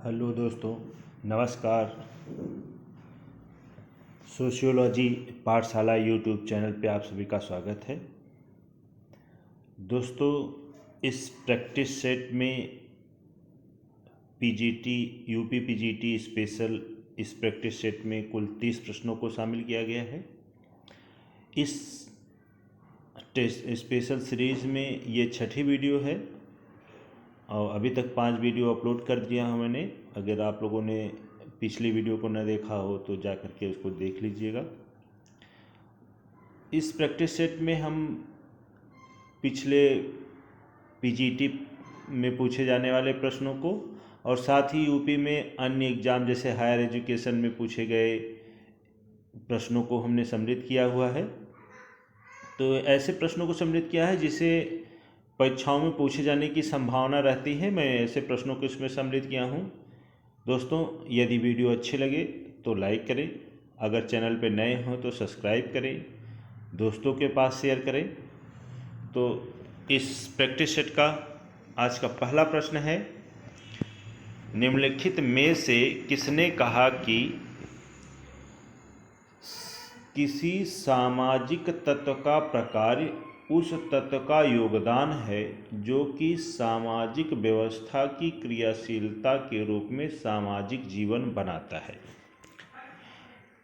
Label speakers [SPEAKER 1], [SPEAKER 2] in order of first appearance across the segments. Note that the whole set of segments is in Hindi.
[SPEAKER 1] हेलो दोस्तों, नमस्कार। सोशियोलॉजी पाठशाला यूट्यूब चैनल पे आप सभी का स्वागत है। दोस्तों, इस प्रैक्टिस सेट में पीजीटी यूपी पीजीटी स्पेशल इस प्रैक्टिस सेट में कुल 30 प्रश्नों को शामिल किया गया है। इस स्पेशल सीरीज़ में ये छठी वीडियो है और अभी तक 5 वीडियो अपलोड कर दिया हूँ मैंने। अगर आप लोगों ने पिछली वीडियो को न देखा हो तो जा कर के उसको देख लीजिएगा। इस प्रैक्टिस सेट में हम पिछले पीजीटी में पूछे जाने वाले प्रश्नों को और साथ ही यूपी में अन्य एग्ज़ाम जैसे हायर एजुकेशन में पूछे गए प्रश्नों को हमने सम्मिलित किया हुआ है। तो ऐसे प्रश्नों को सम्मिलित किया है जिसे परीक्षाओं में पूछे जाने की संभावना रहती है। मैं ऐसे प्रश्नों को इसमें सम्मिलित किया हूँ। दोस्तों, यदि वीडियो अच्छे लगे तो लाइक करें, अगर चैनल पर नए हों तो सब्सक्राइब करें, दोस्तों के पास शेयर करें। तो इस प्रैक्टिस सेट का आज का पहला प्रश्न है, निम्नलिखित में से किसने कहा कि किसी सामाजिक तत्व का प्रकार उस तत्व का योगदान है जो कि सामाजिक व्यवस्था की क्रियाशीलता के रूप में सामाजिक जीवन बनाता है।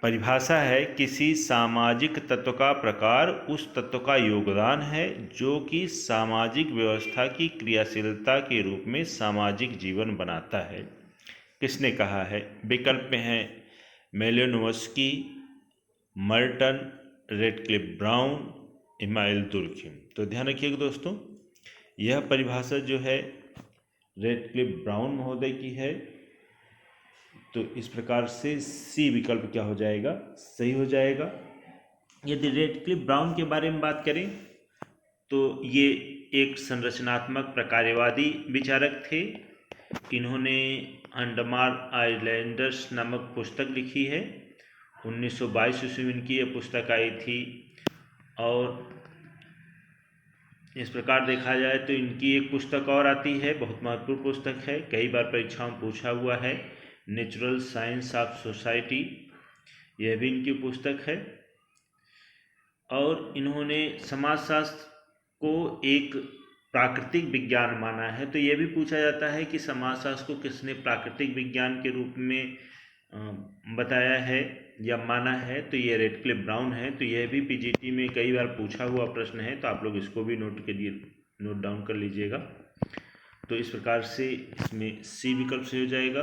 [SPEAKER 1] परिभाषा है, किसी सामाजिक तत्व का प्रकार उस तत्व का योगदान है जो कि सामाजिक व्यवस्था की क्रियाशीलता के रूप में सामाजिक जीवन बनाता है। किसने कहा है? विकल्प में है Malinowski, Merton, Radcliffe Brown, Emile Durkheim. तो ध्यान रखिएगा दोस्तों, यह परिभाषा जो है रेडक्लिफ ब्राउन महोदय की है। तो इस प्रकार से सी विकल्प क्या हो जाएगा? सही हो जाएगा। यदि रेडक्लिफ ब्राउन के बारे में बात करें तो ये एक संरचनात्मक प्रकारवादी विचारक थे। इन्होंने अंडमान आइलैंडर्स नामक पुस्तक लिखी है। 1922 ईस्वी में इनकी यह पुस्तक आई थी। और इस प्रकार देखा जाए तो इनकी एक पुस्तक और आती है, बहुत महत्वपूर्ण पुस्तक है, कई बार परीक्षाओं में पूछा हुआ है, नेचुरल साइंस ऑफ सोसाइटी। यह भी इनकी पुस्तक है। और इन्होंने समाजशास्त्र को एक प्राकृतिक विज्ञान माना है। तो यह भी पूछा जाता है कि समाजशास्त्र को किसने प्राकृतिक विज्ञान के रूप में बताया है या माना है? तो ये रेडक्लिफ ब्राउन है। तो यह भी पीजीटी में कई बार पूछा हुआ प्रश्न है, तो आप लोग इसको भी नोट डाउन कर लीजिएगा। तो इस प्रकार से इसमें सी विकल्प से हो जाएगा।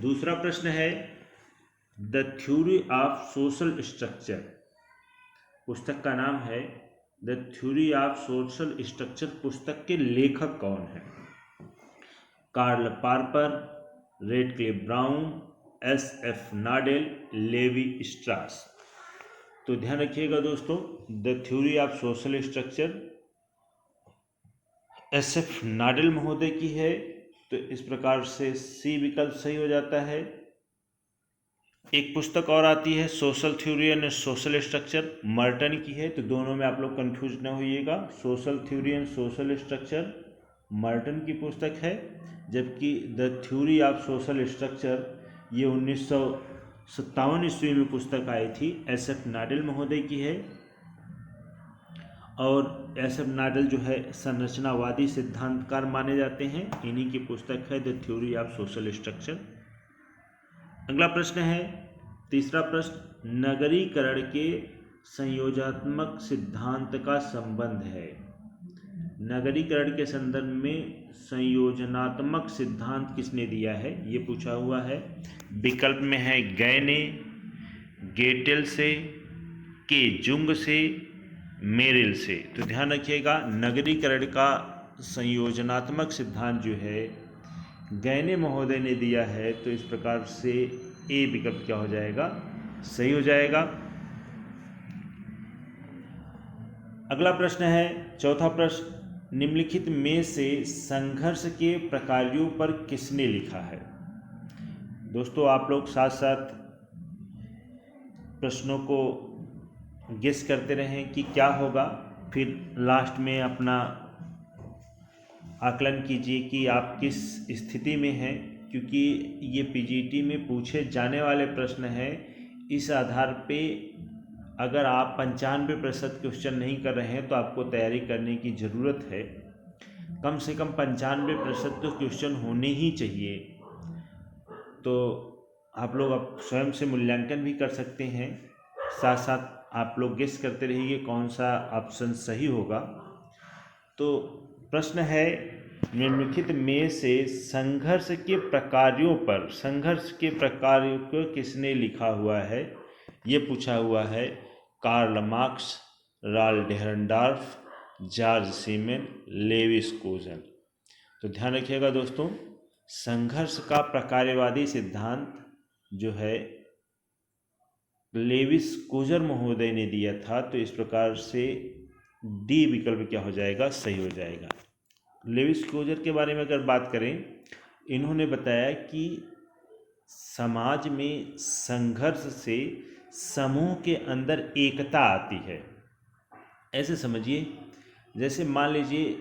[SPEAKER 1] दूसरा प्रश्न है, the theory of social structure. पुस्तक का नाम है the theory of social structure. पुस्तक के लेखक कौन है? Karl Popper, Radcliffe Brown, S F. Nadel, Levi Strauss. तो ध्यान रखिएगा दोस्तों, the theory of social structure S F. Nadel महोदय की है। तो इस प्रकार से सी विकल्प सही हो जाता है। एक पुस्तक और आती है, social theory and social structure, Merton की है। तो दोनों में आप लोग कंफ्यूज न होइएगा। Social theory and social structure Merton की पुस्तक है, जबकि the theory of social structure ये 1957 ईस्वी में पुस्तक आई थी, एस.एफ. नाडेल महोदय की है। और एस.एफ. नाडेल जो है संरचनावादी सिद्धांतकार माने जाते हैं। इन्हीं की पुस्तक है the theory of social structure. अगला प्रश्न है, तीसरा प्रश्न, नगरीकरण के संयोजनात्मक सिद्धांत का संबंध है। नगरीकरण के संदर्भ में संयोजनात्मक सिद्धांत किसने दिया है? ये पूछा हुआ है। विकल्प में है गैने, गेटेल से, के जुंग से, मेरिल से। तो ध्यान रखिएगा, नगरीकरण का संयोजनात्मक सिद्धांत जो है गैने महोदय ने दिया है। तो इस प्रकार से ए विकल्प क्या हो जाएगा? सही हो जाएगा। अगला प्रश्न है, चौथा प्रश्न, निम्नलिखित में से संघर्ष के प्रकारों पर किसने लिखा है? दोस्तों, आप लोग साथ साथ प्रश्नों को गेस करते रहें कि क्या होगा, फिर लास्ट में अपना आकलन कीजिए कि आप किस स्थिति में हैं, क्योंकि ये पीजीटी में पूछे जाने वाले प्रश्न हैं। इस आधार पे अगर आप 95% क्वेश्चन नहीं कर रहे हैं तो आपको तैयारी करने की ज़रूरत है। कम से कम 95% तो क्वेश्चन होने ही चाहिए। तो आप लोग अब स्वयं से मूल्यांकन भी कर सकते हैं, साथ साथ आप लोग गेस करते रहिए कौन सा ऑप्शन सही होगा। तो प्रश्न है, निम्नलिखित में से संघर्ष के प्रकारों को किसने लिखा हुआ है? ये पूछा हुआ है। कार्ल मार्क्स, राल्फ डेहरनडॉर्फ, जॉर्ज सीमेन, लेविस कोजन। तो ध्यान रखिएगा दोस्तों, संघर्ष का प्रकारवादी सिद्धांत जो है लेविस कोजर महोदय ने दिया था। तो इस प्रकार से डी विकल्प क्या हो जाएगा? सही हो जाएगा। लेविस कोजर के बारे में अगर बात करें, इन्होंने बताया कि समाज में संघर्ष से समूह के अंदर एकता आती है। ऐसे समझिए, जैसे मान लीजिए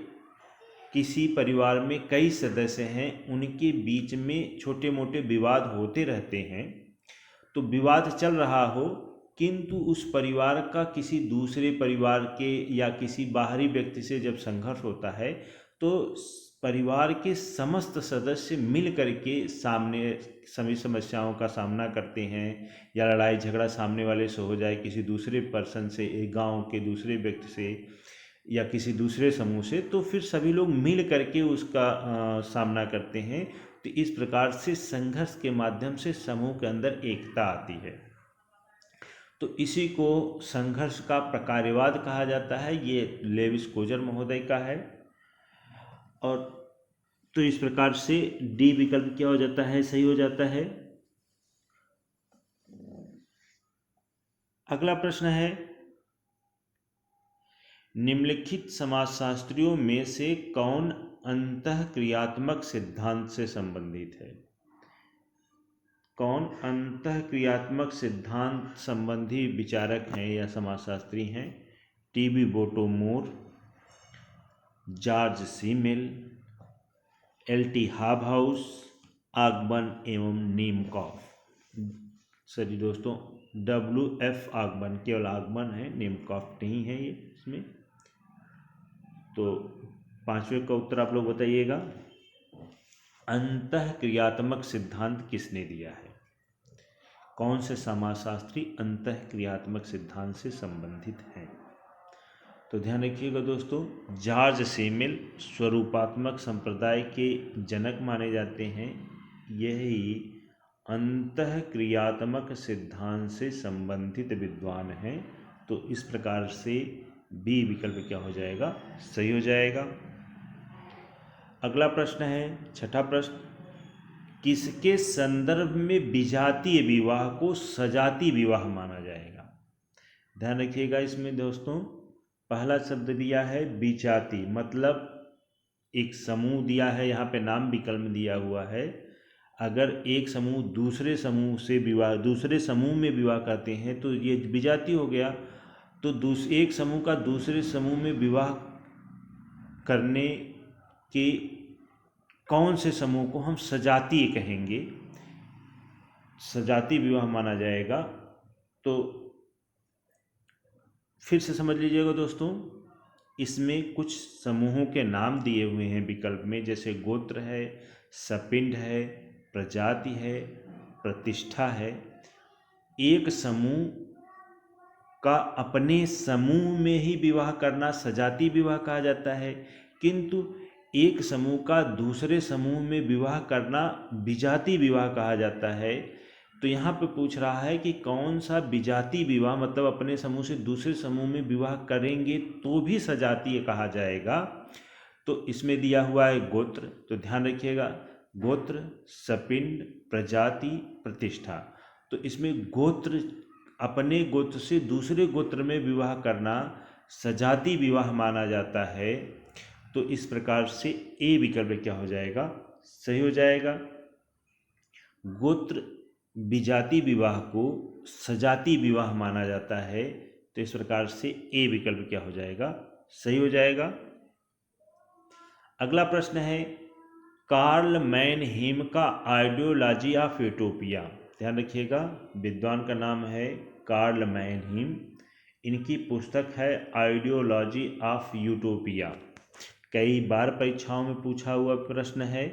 [SPEAKER 1] किसी परिवार में कई सदस्य हैं, उनके बीच में छोटे मोटे विवाद होते रहते हैं। तो विवाद चल रहा हो, किंतु उस परिवार का किसी दूसरे परिवार के या किसी बाहरी व्यक्ति से जब संघर्ष होता है तो परिवार के समस्त सदस्य मिल करके सामने सभी समस्याओं का सामना करते हैं। या लड़ाई झगड़ा सामने वाले से हो जाए, किसी दूसरे पर्सन से, एक गांव के दूसरे व्यक्ति से या किसी दूसरे समूह से, तो फिर सभी लोग मिल करके उसका सामना करते हैं। तो इस प्रकार से संघर्ष के माध्यम से समूह के अंदर एकता आती है। तो इसी को संघर्ष का प्रकारवाद कहा जाता है। ये लेविस कोजर महोदय का है। और तो इस प्रकार से डी विकल्प क्या हो जाता है? सही हो जाता है। अगला प्रश्न है, निम्नलिखित समाजशास्त्रियों में से कौन अंतःक्रियात्मक सिद्धांत से संबंधित है? कौन अंतःक्रियात्मक सिद्धांत संबंधी विचारक हैं या समाजशास्त्री हैं? T B. Bottomore, George Simmel, L T. Hobhouse, Ogburn एवं नीमकॉफ। सॉरी दोस्तों, W.F. आगबन, केवल आगबन है, नीमकॉफ नहीं है ये इसमें। तो पांचवें का उत्तर आप लोग बताइएगा। अंतःक्रियात्मक सिद्धांत किसने दिया है? कौन से समाजशास्त्री अंतःक्रियात्मक सिद्धांत से संबंधित हैं? तो ध्यान रखिएगा दोस्तों, जॉर्ज सीमेल स्वरूपात्मक संप्रदाय के जनक माने जाते हैं। यही अंतःक्रियात्मक सिद्धांत से संबंधित विद्वान हैं। तो इस प्रकार से बी विकल्प क्या हो जाएगा? सही हो जाएगा। अगला प्रश्न है, छठा प्रश्न, किसके संदर्भ में विजातीय विवाह को सजाती विवाह माना जाएगा? ध्यान रखिएगा, इसमें दोस्तों पहला शब्द दिया है विजाति, मतलब एक समूह दिया है, यहाँ पे नाम विकल्प दिया हुआ है। अगर एक समूह दूसरे समूह से विवाह, दूसरे समूह में विवाह करते हैं तो ये विजाति हो गया। तो एक समूह का दूसरे समूह में विवाह करने के कौन से समूह को हम सजातीय कहेंगे? सजाती विवाह माना जाएगा। तो फिर से समझ लीजिएगा दोस्तों, इसमें कुछ समूहों के नाम दिए हुए हैं विकल्प में, जैसे गोत्र है, सपिंड है, प्रजाति है, प्रतिष्ठा है। एक समूह का अपने समूह में ही विवाह करना सजाती विवाह कहा जाता है, किंतु एक समूह का दूसरे समूह में विवाह करना विजाती विवाह कहा जाता है। तो यहाँ पे पूछ रहा है कि कौन सा विजाती विवाह, मतलब अपने समूह से दूसरे समूह में विवाह करेंगे तो भी सजातीय कहा जाएगा। तो इसमें दिया हुआ है गोत्र। तो ध्यान रखिएगा, गोत्र, सपिंड, प्रजाति, प्रतिष्ठा। तो इसमें गोत्र, अपने गोत्र से दूसरे गोत्र में विवाह करना सजाती विवाह माना जाता है। तो इस प्रकार से ए विकल्प क्या हो जाएगा? सही हो जाएगा। गोत्र विजाति विवाह को सजाती विवाह माना जाता है। तो इस प्रकार से ए विकल्प क्या हो जाएगा? सही हो जाएगा। अगला प्रश्न है कार्ल मैनहीम का आइडियोलॉजी ऑफ यूटोपिया। ध्यान रखिएगा, विद्वान का नाम है कार्ल मैनहीम। इनकी पुस्तक है आइडियोलॉजी ऑफ यूटोपिया। कई बार परीक्षाओं में पूछा हुआ प्रश्न है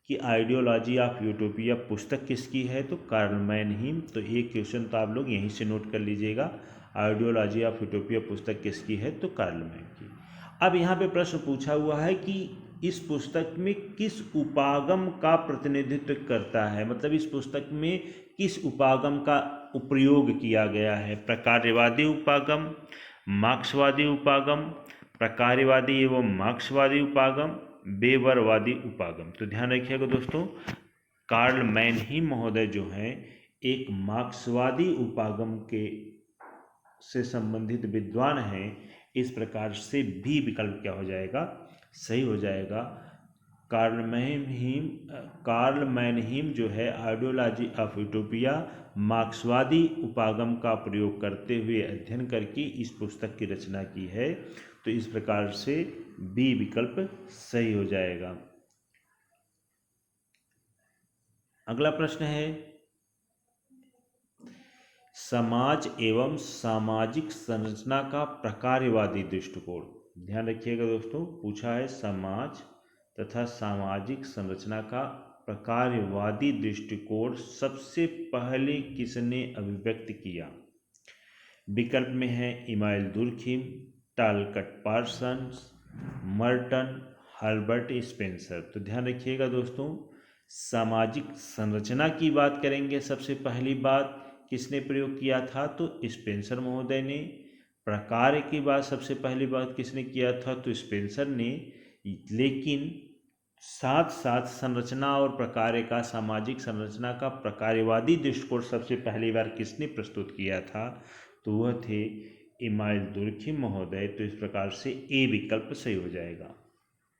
[SPEAKER 1] कि आइडियोलॉजी ऑफ यूटोपिया पुस्तक किसकी है, तो कार्ल मैनहीम। तो एक क्वेश्चन तो आप लोग यहीं से नोट कर लीजिएगा, आइडियोलॉजी ऑफ यूटोपिया पुस्तक किसकी है, तो कार्ल मैन की। अब यहाँ पे प्रश्न पूछा हुआ है कि इस पुस्तक में किस उपागम का प्रतिनिधित्व करता है, मतलब इस पुस्तक में किस उपागम का उपयोग किया गया है। प्रकार्यवादी उपागम, मार्क्सवादी उपागम, प्रकार्यवादी एवं मार्क्सवादी उपागम, बेबरवादी उपागम। तो ध्यान रखिएगा दोस्तों, कार्ल मैनहीम महोदय जो हैं एक मार्क्सवादी उपागम के से संबंधित विद्वान हैं। इस प्रकार से बी विकल्प क्या हो जाएगा, सही हो जाएगा। कार्ल मैनहीम जो है आइडियोलॉजी ऑफ यूटोपिया मार्क्सवादी उपागम का प्रयोग करते हुए अध्ययन करके इस पुस्तक की रचना की है। तो इस प्रकार से बी विकल्प सही हो जाएगा। अगला प्रश्न है समाज एवं सामाजिक संरचना का प्रकार्यवादी दृष्टिकोण। ध्यान रखिएगा दोस्तों, पूछा है समाज तथा सामाजिक संरचना का प्रकार्यवादी दृष्टिकोण सबसे पहले किसने अभिव्यक्त किया। विकल्प में है Emile Durkheim, टालकट Parsons, Merton, Herbert Spencer. तो ध्यान रखिएगा दोस्तों, सामाजिक संरचना की बात करेंगे सबसे पहली बात किसने प्रयोग किया था, तो स्पेंसर महोदय ने। प्रकार की बात सबसे पहली बात किसने किया था, तो स्पेंसर ने। लेकिन साथ साथ संरचना और प्रकार का सामाजिक संरचना का प्रकार्यवादी दृष्टिकोण सबसे पहली बार किसने प्रस्तुत किया था, तो वह थे इमाइल दुर्खिम महोदय। तो इस प्रकार से ए विकल्प सही हो जाएगा।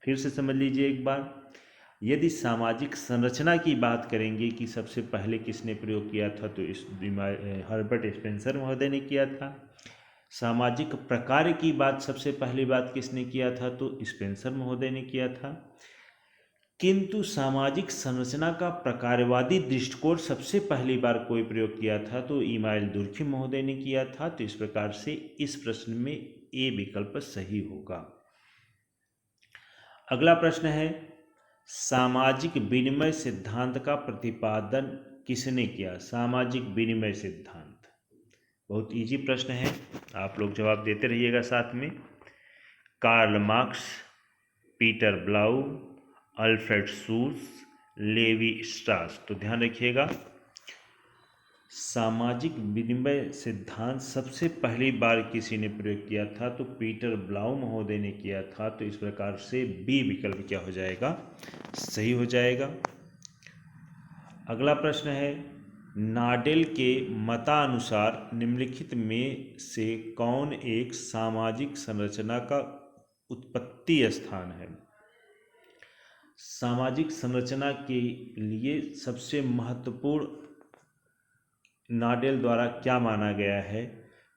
[SPEAKER 1] फिर से समझ लीजिए एक बार, यदि सामाजिक संरचना की बात करेंगे कि सबसे पहले किसने प्रयोग किया था, तो इस हर्बर्ट स्पेंसर महोदय ने किया था। सामाजिक प्रकार की बात सबसे पहली बात किसने किया था, तो स्पेंसर महोदय ने किया था। किंतु सामाजिक संरचना का प्रकारवादी दृष्टिकोण सबसे पहली बार कोई प्रयोग किया था, तो इमाइल दुर्खिम महोदय ने किया था। तो इस प्रकार से इस प्रश्न में ए विकल्प सही होगा। अगला प्रश्न है सामाजिक विनिमय सिद्धांत का प्रतिपादन किसने किया। सामाजिक विनिमय सिद्धांत बहुत इजी प्रश्न है, आप लोग जवाब देते रहिएगा साथ में। कार्ल मार्क्स, पीटर ब्लाउ, अल्फ्रेड सूज, लेवी स्ट्रास। तो ध्यान रखिएगा, सामाजिक विनिमय सिद्धांत सबसे पहली बार किसी ने प्रयोग किया था, तो पीटर ब्लाउ महोदय ने किया था। तो इस प्रकार से बी विकल्प क्या हो जाएगा, सही हो जाएगा। अगला प्रश्न है नाडेल के मतानुसार निम्नलिखित में से कौन एक सामाजिक संरचना का उत्पत्ति स्थान है। सामाजिक संरचना के लिए सबसे महत्वपूर्ण नाडेल द्वारा क्या माना गया है,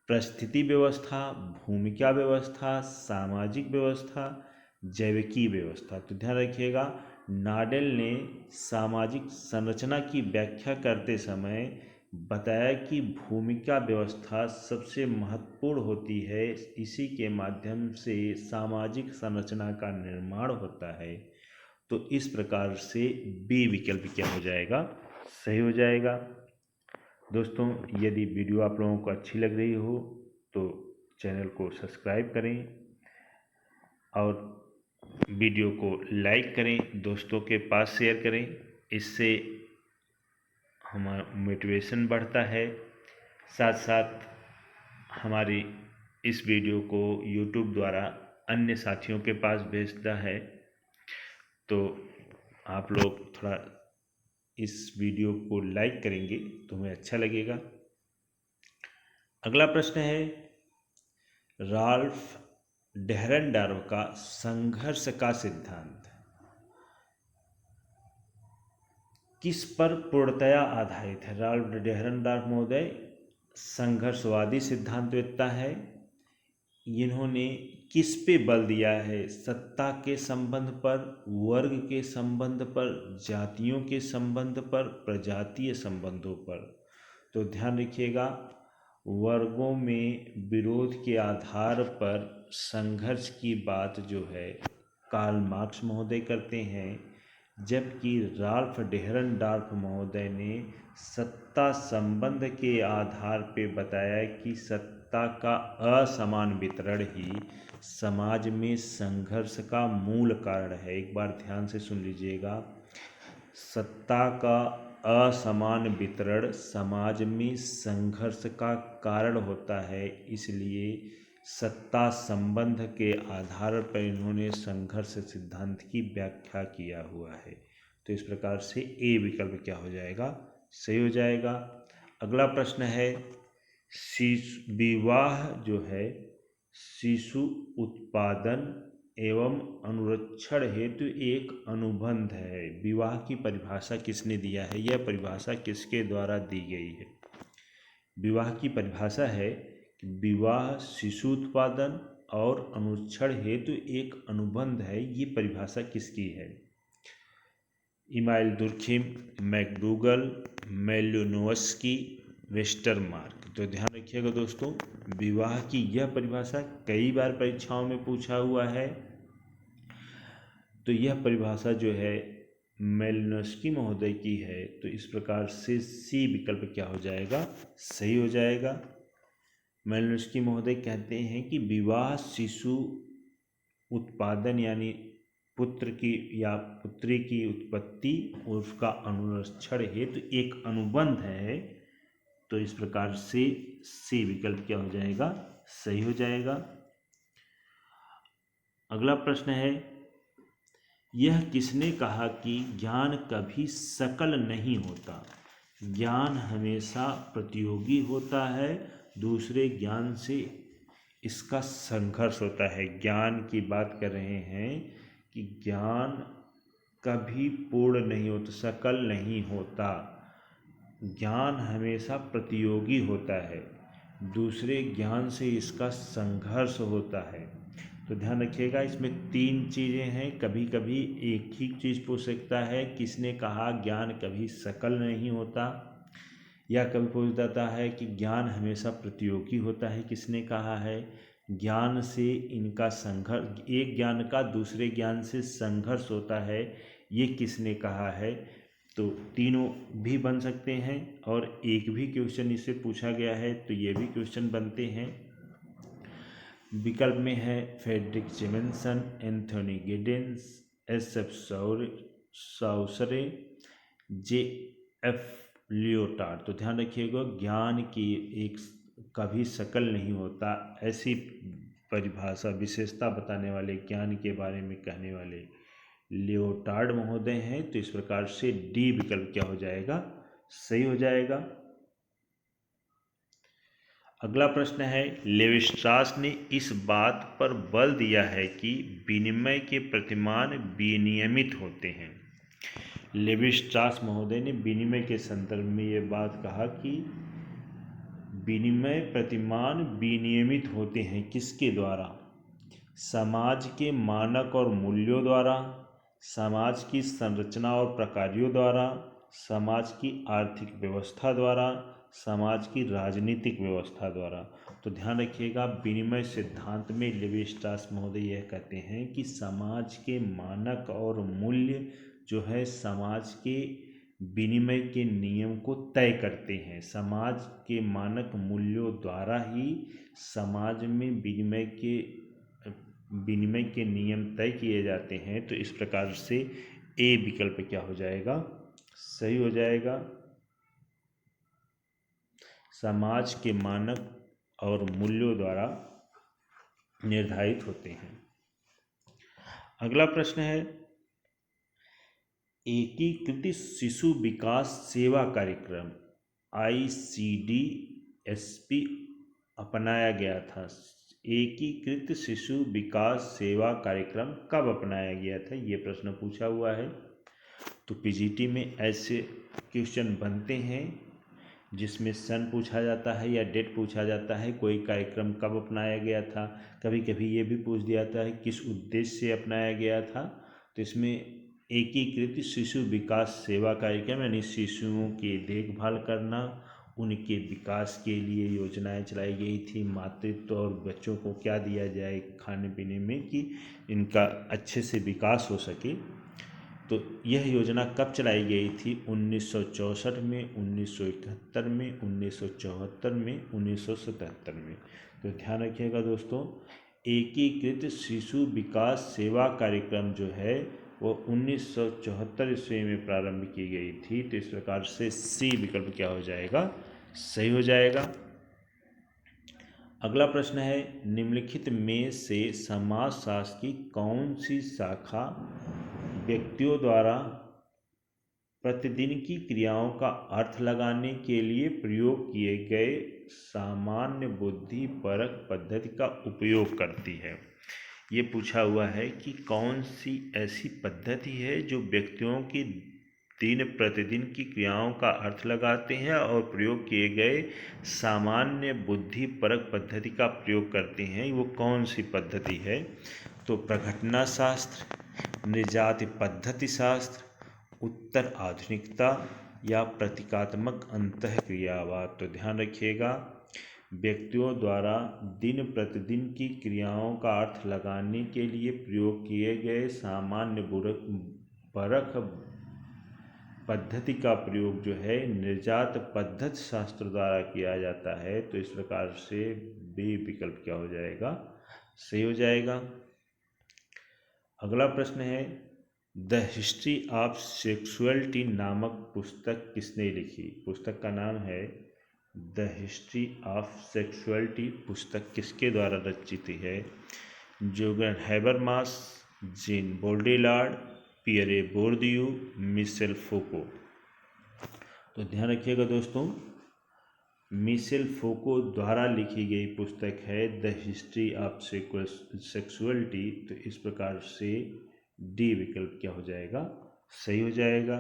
[SPEAKER 1] परिस्थिति व्यवस्था, भूमिका व्यवस्था, सामाजिक व्यवस्था, जैविकी व्यवस्था। तो ध्यान रखिएगा, नाडेल ने सामाजिक संरचना की व्याख्या करते समय बताया कि भूमिका व्यवस्था सबसे महत्वपूर्ण होती है, इसी के माध्यम से सामाजिक संरचना का निर्माण होता है। तो इस प्रकार से बी विकल्प क्या हो जाएगा, सही हो जाएगा। दोस्तों, यदि वीडियो आप लोगों को अच्छी लग रही हो तो चैनल को सब्सक्राइब करें और वीडियो को लाइक करें, दोस्तों के पास शेयर करें। इससे हमारा मोटिवेशन बढ़ता है। साथ साथ हमारी इस वीडियो को यूट्यूब द्वारा अन्य साथियों के पास भेजता है, तो आप लोग थोड़ा इस वीडियो को लाइक करेंगे तो हमें अच्छा लगेगा। अगला प्रश्न है राल्फ डेहरनडॉर्फ का संघर्ष का सिद्धांत किस पर पूर्णतया आधारित है। राल्फ डेहरनडॉर्फ महोदय संघर्षवादी सिद्धांतवेत्ता है, इन्होंने किस पे बल दिया है? सत्ता के संबंध पर, वर्ग के संबंध पर, जातियों के संबंध पर, प्रजातीय संबंधों पर। तो ध्यान रखिएगा, वर्गों में विरोध के आधार पर संघर्ष की बात जो है कार्ल मार्क्स महोदय करते हैं, जबकि राल्फ डेहरनडॉर्फ महोदय ने सत्ता संबंध के आधार पे बताया कि सत्ता का असमान वितरण ही समाज में संघर्ष का मूल कारण है। एक बार ध्यान से सुन लीजिएगा, सत्ता का असमान वितरण समाज में संघर्ष का कारण होता है, इसलिए सत्ता संबंध के आधार पर इन्होंने संघर्ष सिद्धांत की व्याख्या किया हुआ है। तो इस प्रकार से ए विकल्प क्या हो जाएगा? सही हो जाएगा। अगला प्रश्न है, विवाह जो है शिशु उत्पादन एवं अनुरक्षण हेतु एक अनुबंध है। विवाह की परिभाषा किसने दिया है? यह परिभाषा किसके द्वारा दी गई है? विवाह की परिभाषा है कि विवाह शिशु उत्पादन और अनुरक्षण हेतु एक अनुबंध है। ये परिभाषा किसकी है? Emile Durkheim, McDougall, Malinowski, Westermarck. तो ध्यान रखिएगा दोस्तों, विवाह की यह परिभाषा कई बार परीक्षाओं में पूछा हुआ है। तो यह परिभाषा जो है मेलिनोव्स्की महोदय की है। तो इस प्रकार से सी विकल्प क्या हो जाएगा? सही हो जाएगा। मेलिनोव्स्की महोदय कहते हैं कि विवाह शिशु उत्पादन यानी पुत्र की या पुत्री की उत्पत्ति और उसका अनुरक्षण हेतु एक अनुबंध है। तो इस प्रकार से सी विकल्प क्या हो जाएगा? सही हो जाएगा। अगला प्रश्न है, यह किसने कहा कि ज्ञान कभी सकल नहीं होता? ज्ञान हमेशा प्रतियोगी होता है, दूसरे ज्ञान से इसका संघर्ष होता है। ज्ञान की बात कर रहे हैं कि ज्ञान कभी पूर्ण नहीं होता, सकल नहीं होता। ज्ञान हमेशा प्रतियोगी होता है, दूसरे ज्ञान से इसका संघर्ष होता है। तो ध्यान रखिएगा, इसमें तीन चीज़ें हैं। कभी कभी एक ही चीज़ पूछ सकता है, किसने कहा ज्ञान कभी सकल नहीं होता, या कभी पूछ जाता है कि ज्ञान हमेशा प्रतियोगी होता है, किसने कहा है। ज्ञान से इनका संघर्ष, एक ज्ञान का दूसरे ज्ञान से संघर्ष होता है, ये किसने कहा है। तो तीनों भी बन सकते हैं और एक भी क्वेश्चन इससे पूछा गया है तो ये भी क्वेश्चन बनते हैं। विकल्प में है Fredric Jameson, Anthony Giddens, S F. Saussure, J F. Lyotard. तो ध्यान रखिएगा, ज्ञान की एक कभी सकल नहीं होता ऐसी परिभाषा विशेषता बताने वाले, ज्ञान के बारे में कहने वाले लियोटार्ड महोदय हैं। तो इस प्रकार से डी विकल्प क्या हो जाएगा? सही हो जाएगा। अगला प्रश्न है, लेविस्ट्रास ने इस बात पर बल दिया है कि विनिमय के प्रतिमान विनियमित होते हैं। लेविस्ट्रास महोदय ने विनिमय के संदर्भ में ये बात कहा कि विनिमय प्रतिमान विनियमित होते हैं। किसके द्वारा? समाज के मानक और मूल्यों द्वारा, समाज की संरचना और प्रकारों द्वारा, समाज की आर्थिक व्यवस्था द्वारा, समाज की राजनीतिक व्यवस्था द्वारा। तो ध्यान रखिएगा, विनिमय सिद्धांत में लेविस्ट्रास महोदय यह कहते हैं कि समाज के मानक और मूल्य जो है समाज के विनिमय के नियम को तय करते हैं। समाज के मानक मूल्यों द्वारा ही समाज में विनिमय के नियम तय किए जाते हैं। तो इस प्रकार से ए विकल्प क्या हो जाएगा? सही हो जाएगा। समाज के मानक और मूल्यों द्वारा निर्धारित होते हैं। अगला प्रश्न है, एकीकृत शिशु विकास सेवा कार्यक्रम ICDSP अपनाया गया था। एकीकृत शिशु विकास सेवा कार्यक्रम कब अपनाया गया था, ये प्रश्न पूछा हुआ है। तो पीजीटी में ऐसे क्वेश्चन बनते हैं। जिसमें सन पूछा जाता है या डेट पूछा जाता है, कोई कार्यक्रम कब अपनाया गया था। कभी कभी ये भी पूछ दिया जाता है किस उद्देश्य से अपनाया गया था। तो इसमें एकीकृत शिशु विकास सेवा कार्यक्रम यानी शिशुओं की देखभाल करना, उनके विकास के लिए योजनाएं चलाई गई थी। मातृत्व और बच्चों को क्या दिया जाए खाने पीने में कि इनका अच्छे से विकास हो सके। तो यह योजना कब चलाई गई थी? 1964 में, 1971 में, 1974 में, 1977 में। तो ध्यान रखिएगा दोस्तों, एकीकृत शिशु विकास सेवा कार्यक्रम जो है वो 1974 ईस्वी में प्रारंभ की गई थी। तो इस प्रकार से सी विकल्प क्या हो जाएगा? सही हो जाएगा। अगला प्रश्न है, निम्नलिखित में से समाजशास्त्र की कौन सी शाखा व्यक्तियों द्वारा प्रतिदिन की क्रियाओं का अर्थ लगाने के लिए प्रयोग किए गए सामान्य बुद्धि परक पद्धति का उपयोग करती है? ये पूछा हुआ है कि कौन सी ऐसी पद्धति है जो व्यक्तियों की दिन प्रतिदिन की क्रियाओं का अर्थ लगाते हैं और प्रयोग किए गए सामान्य बुद्धि परक पद्धति का प्रयोग करते हैं। वो कौन सी पद्धति है? तो प्रघटना शास्त्र, निर्जाति पद्धति शास्त्र, उत्तर आधुनिकता या प्रतीकात्मक अंतःक्रियावाद। तो ध्यान रखिएगा, व्यक्तियों द्वारा दिन प्रतिदिन की क्रियाओं का अर्थ लगाने के लिए प्रयोग किए गए सामान्य परक पद्धति का प्रयोग जो है निर्जात पद्धति शास्त्र द्वारा किया जाता है। तो इस प्रकार से बी विकल्प क्या हो जाएगा? सही हो जाएगा। अगला प्रश्न है, द हिस्ट्री ऑफ सेक्सुअलिटी नामक पुस्तक किसने लिखी? पुस्तक का नाम है द हिस्ट्री ऑफ सेक्सुअलिटी। पुस्तक किसके द्वारा रचित है? जोगन हैबरमास, जीन बोल्डेलार्ड, पियरे बोर्दियू, मिशेल फोको। तो ध्यान रखिएगा दोस्तों, मिशेल फोको द्वारा लिखी गई पुस्तक है द हिस्ट्री ऑफ सेक्सुअलिटी। तो इस प्रकार से डी विकल्प क्या हो जाएगा? सही हो जाएगा।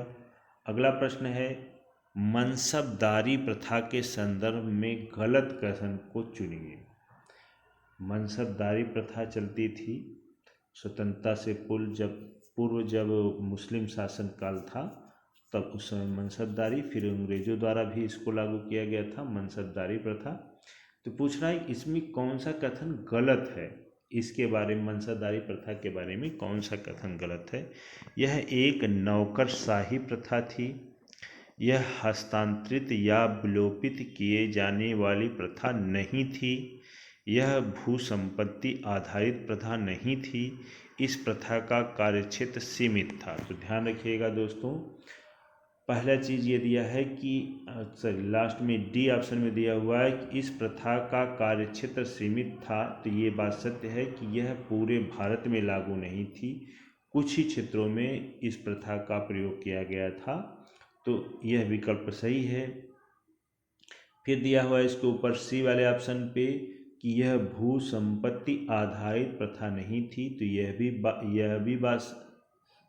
[SPEAKER 1] अगला प्रश्न है, मनसबदारी प्रथा के संदर्भ में गलत कथन को चुनिए। मनसबदारी प्रथा चलती थी स्वतंत्रता से पूर्व जब मुस्लिम शासन काल था, तब उस समय मनसबदारी, फिर अंग्रेजों द्वारा भी इसको लागू किया गया था मनसबदारी प्रथा। तो पूछ रहा है इसमें कौन सा कथन गलत है, इसके बारे में, मनसबदारी प्रथा के बारे में कौन सा कथन गलत है? यह एक नौकरशाही प्रथा थी, यह हस्तांतरित या विलोपित किए जाने वाली प्रथा नहीं थी, यह भूसंपत्ति आधारित प्रथा नहीं थी, इस प्रथा का कार्यक्षेत्र सीमित था। तो ध्यान रखिएगा दोस्तों, पहला चीज़ ये दिया है कि लास्ट में डी ऑप्शन में दिया हुआ है कि इस प्रथा का कार्यक्षेत्र सीमित था। तो ये बात सत्य है कि यह पूरे भारत में लागू नहीं थी, कुछ ही क्षेत्रों में इस प्रथा का प्रयोग किया गया था। तो यह विकल्प सही है। फिर दिया हुआ है इसके ऊपर सी वाले ऑप्शन पे कि यह भू संपत्ति आधारित प्रथा नहीं थी। तो यह भी बात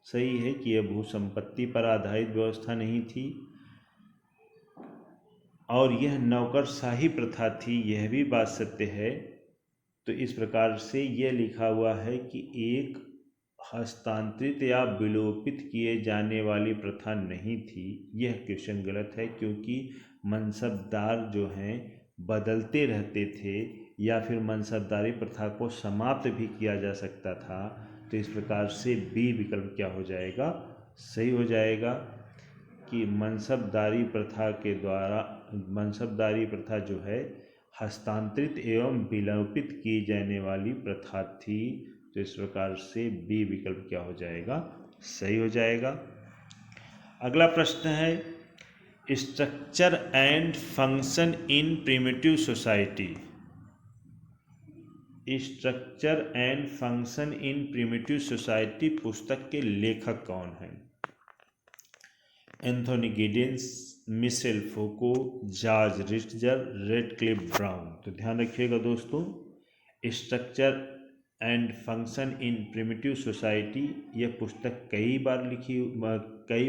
[SPEAKER 1] सही है कि यह भू संपत्ति पर आधारित व्यवस्था नहीं थी, और यह नौकरशाही प्रथा थी, यह भी बात सत्य है। तो इस प्रकार से यह लिखा हुआ है कि एक हस्तांतरित या विलोपित किए जाने वाली प्रथा नहीं थी। यह क्वेश्चन गलत है, क्योंकि मनसबदार जो हैं बदलते रहते थे, या फिर मनसबदारी प्रथा को समाप्त भी किया जा सकता था। तो इस प्रकार से बी विकल्प क्या हो जाएगा? सही हो जाएगा कि मनसबदारी प्रथा के द्वारा, मनसबदारी प्रथा जो है हस्तांतरित एवं विलोपित की जाने वाली प्रथा थी। तो इस प्रकार से बी विकल्प क्या हो जाएगा? सही हो जाएगा। अगला प्रश्न है, structure and function in primitive society. Structure and function in primitive society पुस्तक के लेखक कौन हैं? Anthony Giddens, Michel फोको, George रिट्जर, Radcliffe brown. तो ध्यान रखिएगा दोस्तों, structure and function in primitive society यह पुस्तक कई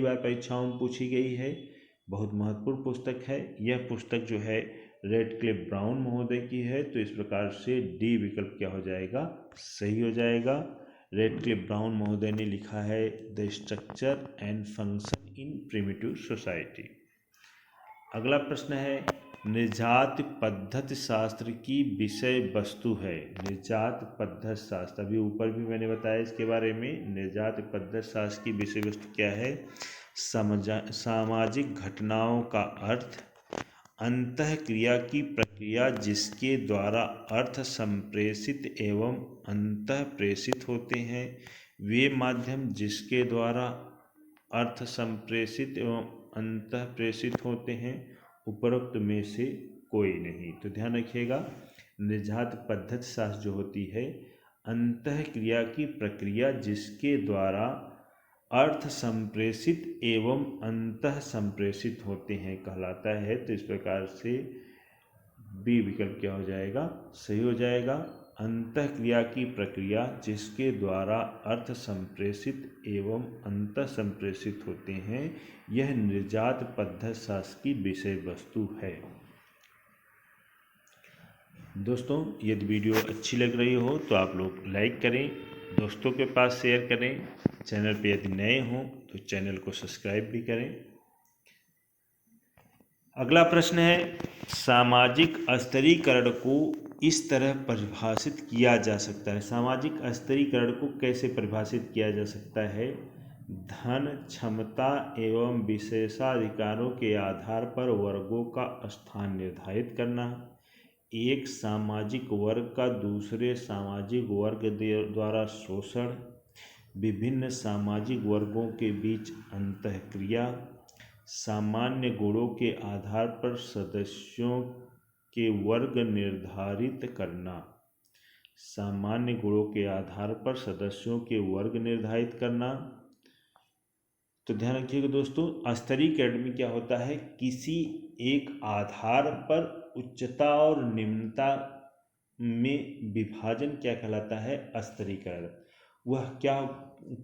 [SPEAKER 1] बार परीक्षाओं में पूछी गई है। बहुत महत्वपूर्ण पुस्तक है। यह पुस्तक जो है रेडक्लिफ ब्राउन महोदय की है, तो इस प्रकार से डी विकल्प क्या हो जाएगा, सही हो जाएगा। रेडक्लिफ ब्राउन महोदय ने लिखा है the structure and function in primitive society. अगला प्रश्न है, निर्जात पद्धति शास्त्र की विषय वस्तु है। निर्जात पद्धति शास्त्र, अभी ऊपर भी मैंने बताया इसके बारे में। निर्जात पद्धति शास्त्र की विषय वस्तु क्या है, सामाजिक घटनाओं का अर्थ, अंतःक्रिया की प्रक्रिया जिसके द्वारा अर्थ संप्रेषित एवं अंतः प्रेषित होते हैं, वे माध्यम जिसके द्वारा अर्थ संप्रेषित एवं अंतः प्रेषित होते हैं, उपरोक्त में से कोई नहीं। तो ध्यान रखिएगा, निर्जात पद्धति शास्त्र जो होती है, अंतःक्रिया की प्रक्रिया जिसके द्वारा अर्थ संप्रेषित एवं अंतः संप्रेषित होते हैं कहलाता है। तो इस प्रकार से बी विकल्प क्या हो जाएगा, सही हो जाएगा। अंतःक्रिया की प्रक्रिया जिसके द्वारा अर्थ संप्रेषित एवं अंतः संप्रेषित होते हैं, यह निर्जात पद्धति शास्त्र की विषय वस्तु है। दोस्तों, यदि वीडियो अच्छी लग रही हो तो आप लोग लाइक करें, दोस्तों के पास शेयर करें। चैनल पे यदि नए हों तो चैनल को सब्सक्राइब भी करें। अगला प्रश्न है, सामाजिक स्तरीकरण को इस तरह परिभाषित किया जा सकता है। सामाजिक स्तरीकरण को कैसे परिभाषित किया जा सकता है, धन, क्षमता एवं विशेषाधिकारों के आधार पर वर्गों का स्थान निर्धारित करना, एक सामाजिक वर्ग का दूसरे सामाजिक वर्ग द्वारा शोषण, विभिन्न सामाजिक वर्गों के बीच अंतःक्रिया, सामान्य गुणों के आधार पर सदस्यों के वर्ग निर्धारित करना। सामान्य गुणों के आधार पर सदस्यों के वर्ग निर्धारित करना। तो ध्यान रखिएगा दोस्तों, स्तरीकरण में क्या होता है, किसी एक आधार पर उच्चता और निम्नता में विभाजन क्या कहलाता है, स्तरीकरण। वह क्या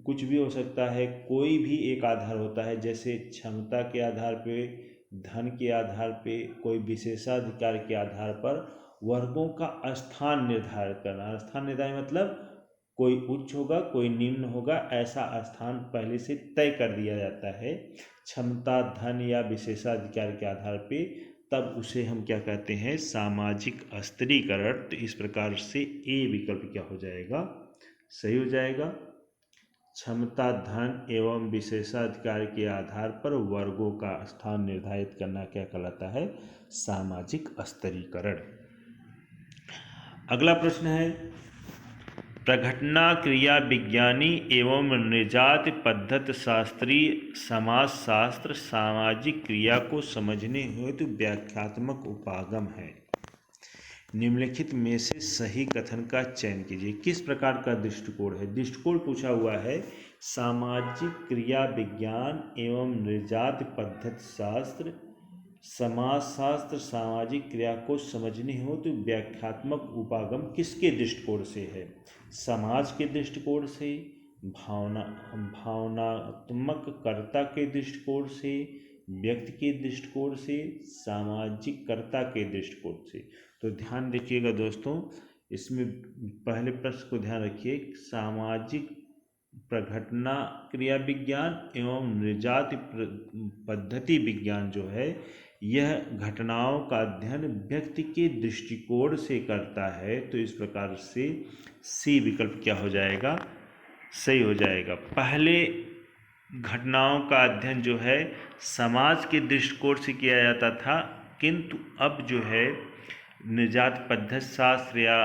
[SPEAKER 1] कुछ भी हो सकता है, कोई भी एक आधार होता है, जैसे क्षमता के आधार पे, धन के आधार पे, कोई विशेषाधिकार के आधार पर वर्गों का स्थान निर्धारित करना। स्थान निर्धारित मतलब कोई उच्च होगा कोई निम्न होगा, ऐसा स्थान पहले से तय कर दिया जाता है क्षमता, धन या विशेषाधिकार के आधार पे, तब उसे हम क्या कहते हैं, सामाजिक स्तरीकरण। तो इस प्रकार से ए विकल्प क्या हो जाएगा, सही हो जाएगा। क्षमता, धन एवं विशेषाधिकार के आधार पर वर्गों का स्थान निर्धारित करना क्या कहलाता है, सामाजिक स्तरीकरण। अगला प्रश्न है, प्रघटना क्रिया विज्ञानी एवं निर्जात पद्धति शास्त्री समाजशास्त्र सामाजिक क्रिया को समझने हेतु व्याख्यात्मक उपागम है। निम्नलिखित में से सही कथन का चयन कीजिए। किस प्रकार का दृष्टिकोण है, दृष्टिकोण पूछा हुआ है। सामाजिक क्रिया विज्ञान एवं निर्जात पद्धति शास्त्र समाजशास्त्र सामाजिक क्रिया को समझने हो तो व्याख्यात्मक उपागम किसके दृष्टिकोण से है, समाज के दृष्टिकोण से, भावनात्मक कर्ता के दृष्टिकोण से, व्यक्ति के दृष्टिकोण से, सामाजिक कर्ता के दृष्टिकोण से। तो ध्यान रखिएगा दोस्तों, इसमें पहले प्रश्न को ध्यान रखिए, सामाजिक प्रघटना क्रिया विज्ञान एवं निर्जात पद्धति विज्ञान जो है, यह घटनाओं का अध्ययन व्यक्ति के दृष्टिकोण से करता है। तो इस प्रकार से सी विकल्प क्या हो जाएगा, सही हो जाएगा। पहले घटनाओं का अध्ययन जो है समाज के दृष्टिकोण से किया जाता था, किंतु अब जो है निर्जात पद्धति शास्त्र या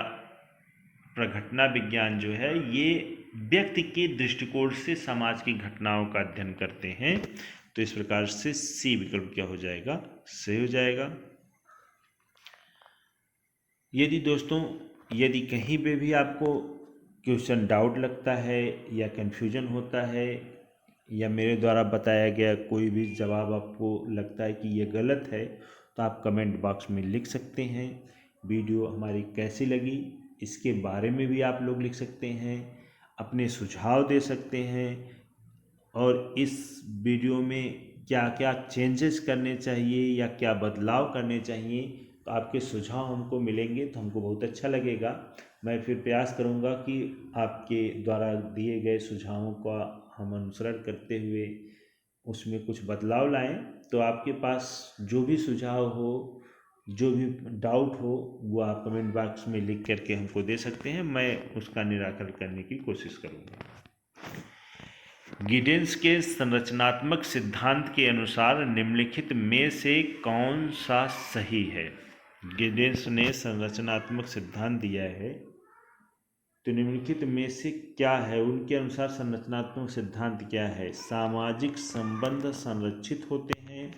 [SPEAKER 1] प्रघटना विज्ञान जो है, ये व्यक्ति के दृष्टिकोण से समाज की घटनाओं का अध्ययन करते हैं। तो इस प्रकार से सी विकल्प क्या हो जाएगा, सही हो जाएगा। यदि दोस्तों यदि कहीं पे भी आपको क्वेश्चन डाउट लगता है या कन्फ्यूजन होता है, या मेरे द्वारा बताया गया कोई भी जवाब आपको लगता है कि ये गलत है, तो आप कमेंट बॉक्स में लिख सकते हैं। वीडियो हमारी कैसी लगी इसके बारे में भी आप लोग लिख सकते हैं, अपने सुझाव दे सकते हैं। और इस वीडियो में क्या क्या चेंजेस करने चाहिए या क्या बदलाव करने चाहिए, तो आपके सुझाव हमको मिलेंगे तो हमको बहुत अच्छा लगेगा। मैं फिर प्रयास करूँगा कि आपके द्वारा दिए गए सुझावों का हम अनुसरण करते हुए उसमें कुछ बदलाव लाएं। तो आपके पास जो भी सुझाव हो, जो भी डाउट हो, वो आप कमेंट बॉक्स में लिख करके हमको दे सकते हैं, मैं उसका निराकरण करने की कोशिश करूँगा। गिडेंस के संरचनात्मक सिद्धांत के अनुसार निम्नलिखित में से कौन सा सही है? गिडेंस ने संरचनात्मक सिद्धांत दिया है, तो निम्नलिखित में से क्या है? उनके अनुसार संरचनात्मक सिद्धांत क्या है? सामाजिक संबंध संरक्षित होते हैं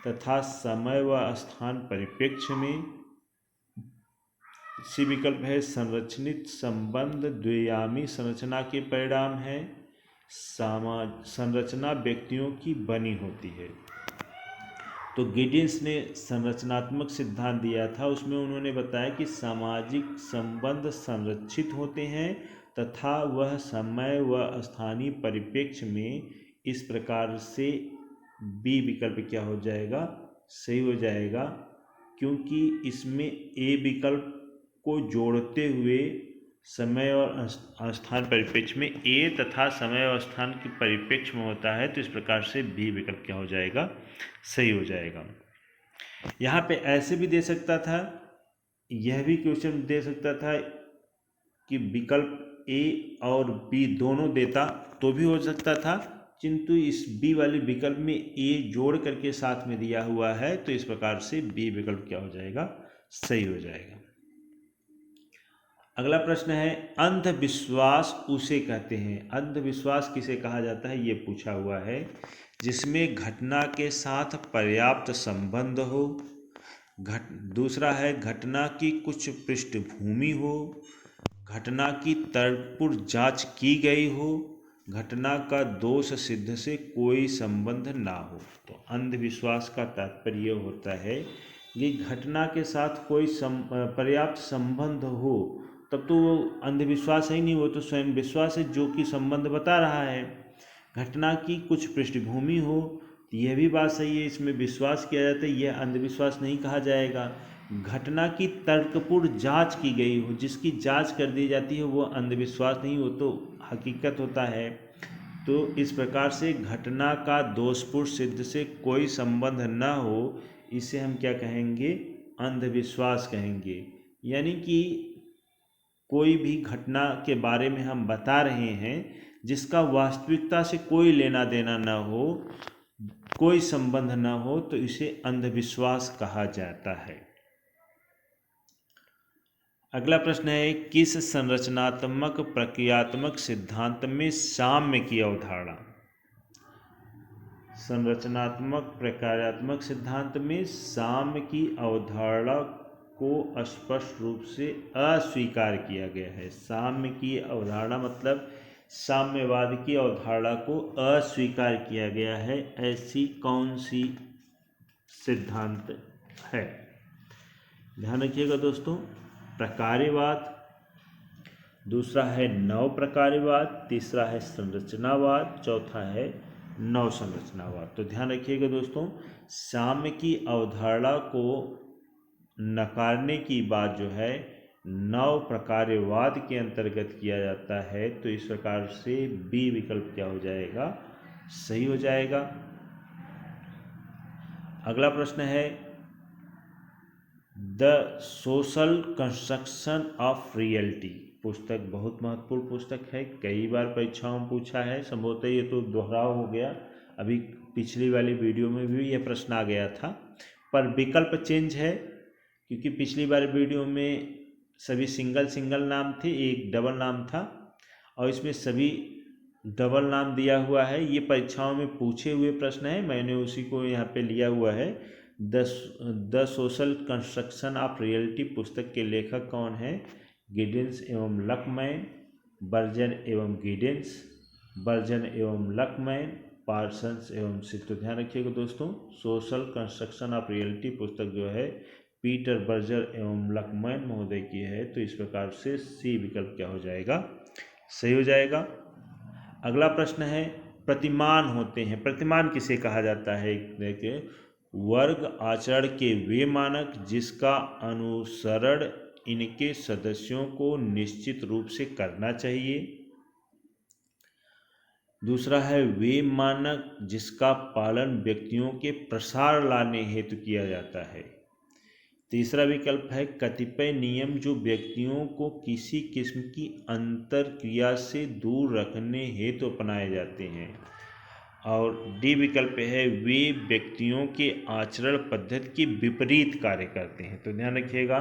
[SPEAKER 1] तथा समय व स्थान परिप्रेक्ष्य में। सी विकल्प है संरचनित संबंध द्वियामी संरचना के परिणाम है। संरचना व्यक्तियों की बनी होती है। तो गिडिंस ने संरचनात्मक सिद्धांत दिया था, उसमें उन्होंने बताया कि सामाजिक संबंध संरक्षित होते हैं तथा वह समय व स्थानीय परिप्रेक्ष्य में। इस प्रकार से बी विकल्प क्या हो जाएगा? सही हो जाएगा, क्योंकि इसमें ए विकल्प को जोड़ते हुए समय और स्थान परिप्रेक्ष्य में ए तथा समय और स्थान के परिप्रेक्ष्य में होता है, तो इस प्रकार से बी विकल्प क्या हो जाएगा? सही हो जाएगा। यहाँ पे ऐसे भी दे सकता था, यह भी क्वेश्चन दे सकता था कि विकल्प ए और बी दोनों देता तो भी हो सकता था, किंतु इस बी वाले विकल्प में ए जोड़ करके साथ में दिया हुआ है, तो इस प्रकार से बी विकल्प क्या हो जाएगा? सही हो जाएगा। अगला प्रश्न है, अंधविश्वास उसे कहते हैं। अंधविश्वास किसे कहा जाता है, ये पूछा हुआ है। जिसमें घटना के साथ पर्याप्त संबंध हो। दूसरा है घटना की कुछ पृष्ठभूमि हो, घटना की तर्कपूर्ण जांच की गई हो, घटना का दोष सिद्ध से कोई संबंध ना हो। तो अंधविश्वास का तात्पर्य होता है कि घटना के साथ कोई पर्याप्त संबंध हो, तब तो वो अंधविश्वास ही नहीं, वो तो स्वयं विश्वास है जो कि संबंध बता रहा है। घटना की कुछ पृष्ठभूमि हो, यह भी बात सही है, इसमें विश्वास किया जाता है, यह अंधविश्वास नहीं कहा जाएगा। घटना की तर्कपूर्ण जांच की गई हो, जिसकी जांच कर दी जाती है, वो अंधविश्वास नहीं, वो तो हकीकत होता है। तो इस प्रकार से घटना का दोषपूर्ण सिद्ध से कोई संबंध न हो, इसे हम क्या कहेंगे? अंधविश्वास कहेंगे। यानी कि कोई भी घटना के बारे में हम बता रहे हैं जिसका वास्तविकता से कोई लेना देना न हो, कोई संबंध न हो, तो इसे अंधविश्वास कहा जाता है। अगला प्रश्न है, किस संरचनात्मक प्रक्रियात्मक सिद्धांत में साम्य की अवधारणा? संरचनात्मक प्रक्रियात्मक सिद्धांत में साम्य की अवधारणा को स्पष्ट रूप से अस्वीकार किया गया है। साम्य की अवधारणा मतलब साम्यवाद की अवधारणा को अस्वीकार किया गया है। ऐसी कौन सी सिद्धांत है? ध्यान रखिएगा दोस्तों। प्रकार्यवाद, दूसरा है नव प्रकार्यवाद, तीसरा है संरचनावाद, चौथा है नव संरचनावाद। तो ध्यान रखिएगा दोस्तों, साम्य की अवधारणा को नकारने की बात जो है नव प्रकार्यवाद के अंतर्गत किया जाता है, तो इस प्रकार से बी विकल्प क्या हो जाएगा? सही हो जाएगा। अगला प्रश्न है, the social construction of reality. पुस्तक बहुत महत्वपूर्ण पुस्तक है, कई बार परीक्षाओं में पूछा है, संभवतः ये तो दोहराव हो गया, अभी पिछली वाली वीडियो में भी यह प्रश्न आ गया था, पर विकल्प चेंज है, क्योंकि पिछली बार वीडियो में सभी सिंगल नाम थे, एक डबल नाम था, और इसमें सभी डबल नाम दिया हुआ है। ये परीक्षाओं में पूछे हुए प्रश्न है, मैंने उसी को यहाँ पे लिया हुआ है। The social construction of reality पुस्तक के लेखक कौन है? गिडेंस एवं लकमैन, बर्जन एवं गिडेंस, बर्जन एवं लकमैन, पार्सन्स एवं सिट। तो ध्यान रखिएगा दोस्तों, सोशल कंस्ट्रक्शन ऑफ रियलिटी पुस्तक जो है पीटर बर्जर एवं लकमैन महोदय की है, तो इस प्रकार से सी विकल्प क्या हो जाएगा? सही हो जाएगा। अगला प्रश्न है, प्रतिमान होते हैं। प्रतिमान किसे कहा जाता है? देखिए, वर्ग आचरण के वे मानक जिसका अनुसरण इनके सदस्यों को निश्चित रूप से करना चाहिए। दूसरा है वे मानक जिसका पालन व्यक्तियों के प्रसार लाने हेतु किया जाता है। तीसरा विकल्प है कतिपय नियम जो व्यक्तियों को किसी किस्म की अंतर क्रिया से दूर रखने हेतु अपनाए जाते हैं। और डी विकल्प है वे व्यक्तियों के आचरण पद्धति के विपरीत कार्य करते हैं। तो ध्यान रखिएगा,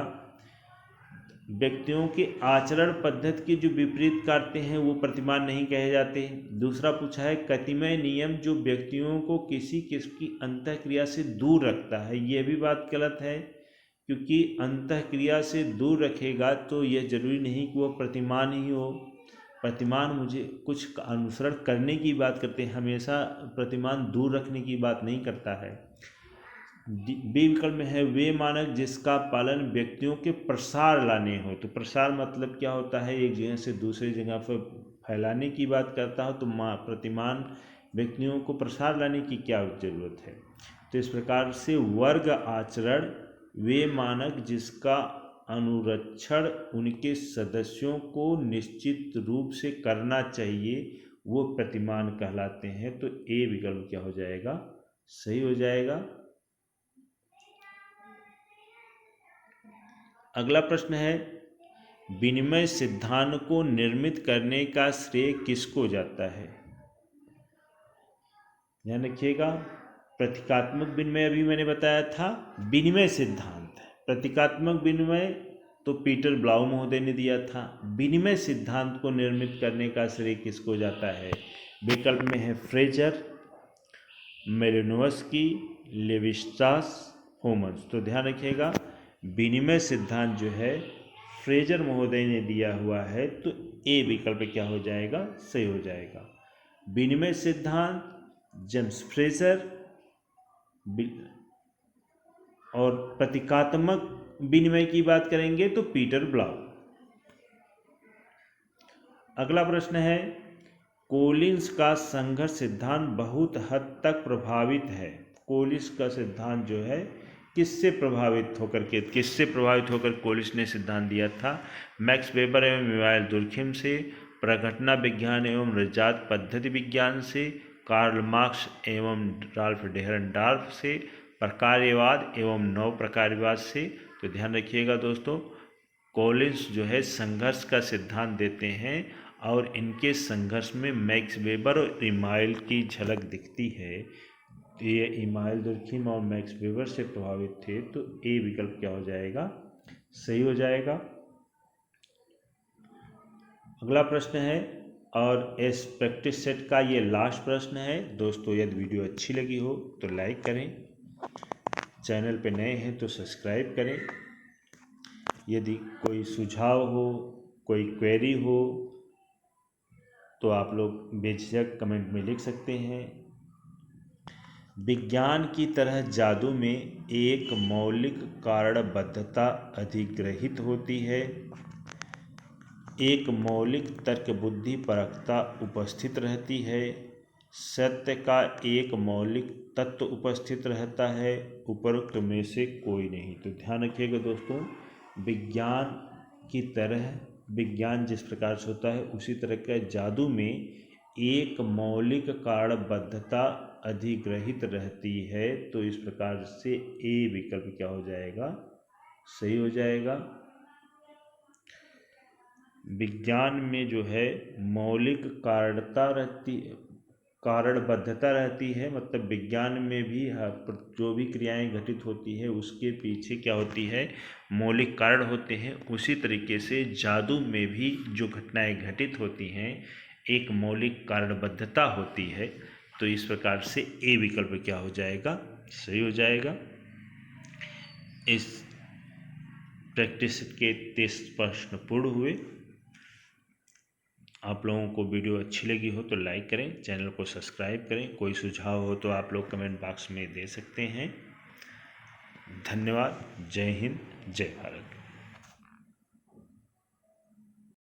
[SPEAKER 1] व्यक्तियों के आचरण पद्धति के जो विपरीत करते हैं वो प्रतिमान नहीं कहे जाते। दूसरा पूछा है कतिपय नियम जो व्यक्तियों को किसी किस्म की अंतःक्रिया से दूर रखता है। ये भी बात गलत है, क्योंकि अंतःक्रिया से दूर रखेगा तो यह जरूरी नहीं कि वह प्रतिमान ही हो। प्रतिमान मुझे कुछ अनुसरण करने की बात करते हैं, हमेशा प्रतिमान दूर रखने की बात नहीं करता है। बी विकल्प में है वे मानक जिसका पालन व्यक्तियों के प्रसार लाने हो। तो प्रसार मतलब क्या होता है? एक जगह से दूसरी जगह पर फैलाने की बात करता हो। तो प्रतिमान व्यक्तियों को प्रसार लाने की क्या जरूरत है? तो इस प्रकार से वर्ग आचरण वे मानक जिसका अनुरक्षण उनके सदस्यों को निश्चित रूप से करना चाहिए वो प्रतिमान कहलाते हैं। तो ए विकल्प क्या हो जाएगा? सही हो जाएगा। अगला प्रश्न है विनिमय सिद्धांत को निर्मित करने का श्रेय किसको जाता है? ध्यान रखिएगा, प्रतीकात्मक विनिमय अभी मैंने बताया था, विनिमय सिद्धांत प्रतीकात्मक विनिमय तो पीटर ब्लाउ महोदय ने दिया था। विनिमय सिद्धांत को निर्मित करने का श्रेय किसको जाता है? विकल्प में है फ्रेजर, मेलिनोवस्की, लेविस्ट्रास, होमस। तो ध्यान रखिएगा, विनिमय सिद्धांत जो है फ्रेजर महोदय ने दिया हुआ है। तो ए विकल्प क्या हो जाएगा? सही हो जाएगा। विनिमय सिद्धांत जेम्स फ्रेजर और प्रतीकात्मक विनिमय की बात करेंगे तो पीटर ब्लाउ। अगला प्रश्न है कोलिंस का संघर्ष सिद्धांत बहुत हद तक प्रभावित है। कोलिंस का सिद्धांत जो है किससे प्रभावित होकर कोलिंस ने सिद्धांत दिया था? मैक्स वेबर एवं इमानुएल दुर्खिम से, प्रघटना विज्ञान एवं नवजात पद्धति विज्ञान से, कार्ल मार्क्स एवं राल्फ डेहरनडॉर्फ से, प्रकार्यवाद एवं नव प्रकार्यवाद से। तो ध्यान रखिएगा दोस्तों, कोलिंस जो है संघर्ष का सिद्धांत देते हैं और इनके संघर्ष में मैक्स वेबर और इमानुएल की झलक दिखती है। तो ये इमानुएल दुर्खिम और मैक्स वेबर से प्रभावित थे। तो ए विकल्प क्या हो जाएगा? सही हो जाएगा। अगला प्रश्न है और इस प्रैक्टिस सेट का ये लास्ट प्रश्न है। दोस्तों यदि वीडियो अच्छी लगी हो तो लाइक करें, चैनल पे नए हैं तो सब्सक्राइब करें। यदि कोई सुझाव हो, कोई क्वेरी हो तो आप लोग बेझिझक कमेंट में लिख सकते हैं। विज्ञान की तरह जादू में एक मौलिक कारणबद्धता अधिग्रहित होती है, एक मौलिक तर्क बुद्धि परकता उपस्थित रहती है, सत्य का एक मौलिक तत्व उपस्थित रहता है, उपरोक्त में से कोई नहीं। तो ध्यान रखिएगा दोस्तों, विज्ञान की तरह विज्ञान जिस प्रकार से होता है उसी तरह का जादू में एक मौलिक कारणबद्धता अधिग्रहित रहती है। तो इस प्रकार से ए विकल्प क्या हो जाएगा? सही हो जाएगा। विज्ञान में जो है मौलिक कारणबद्धता रहती है, मतलब विज्ञान में भी जो भी क्रियाएं घटित होती है उसके पीछे क्या होती है? मौलिक कारण होते हैं। उसी तरीके से जादू में भी जो घटनाएं घटित होती हैं एक मौलिक कारणबद्धता होती है। तो इस प्रकार से ए विकल्प क्या हो जाएगा? सही हो जाएगा। इस प्रैक्टिस के 30 प्रश्न पूर्ण हुए। आप लोगों को वीडियो अच्छी लगी हो तो लाइक करें, चैनल को सब्सक्राइब करें। कोई सुझाव हो तो आप लोग कमेंट बॉक्स में दे सकते हैं। धन्यवाद। जय हिंद, जय भारत।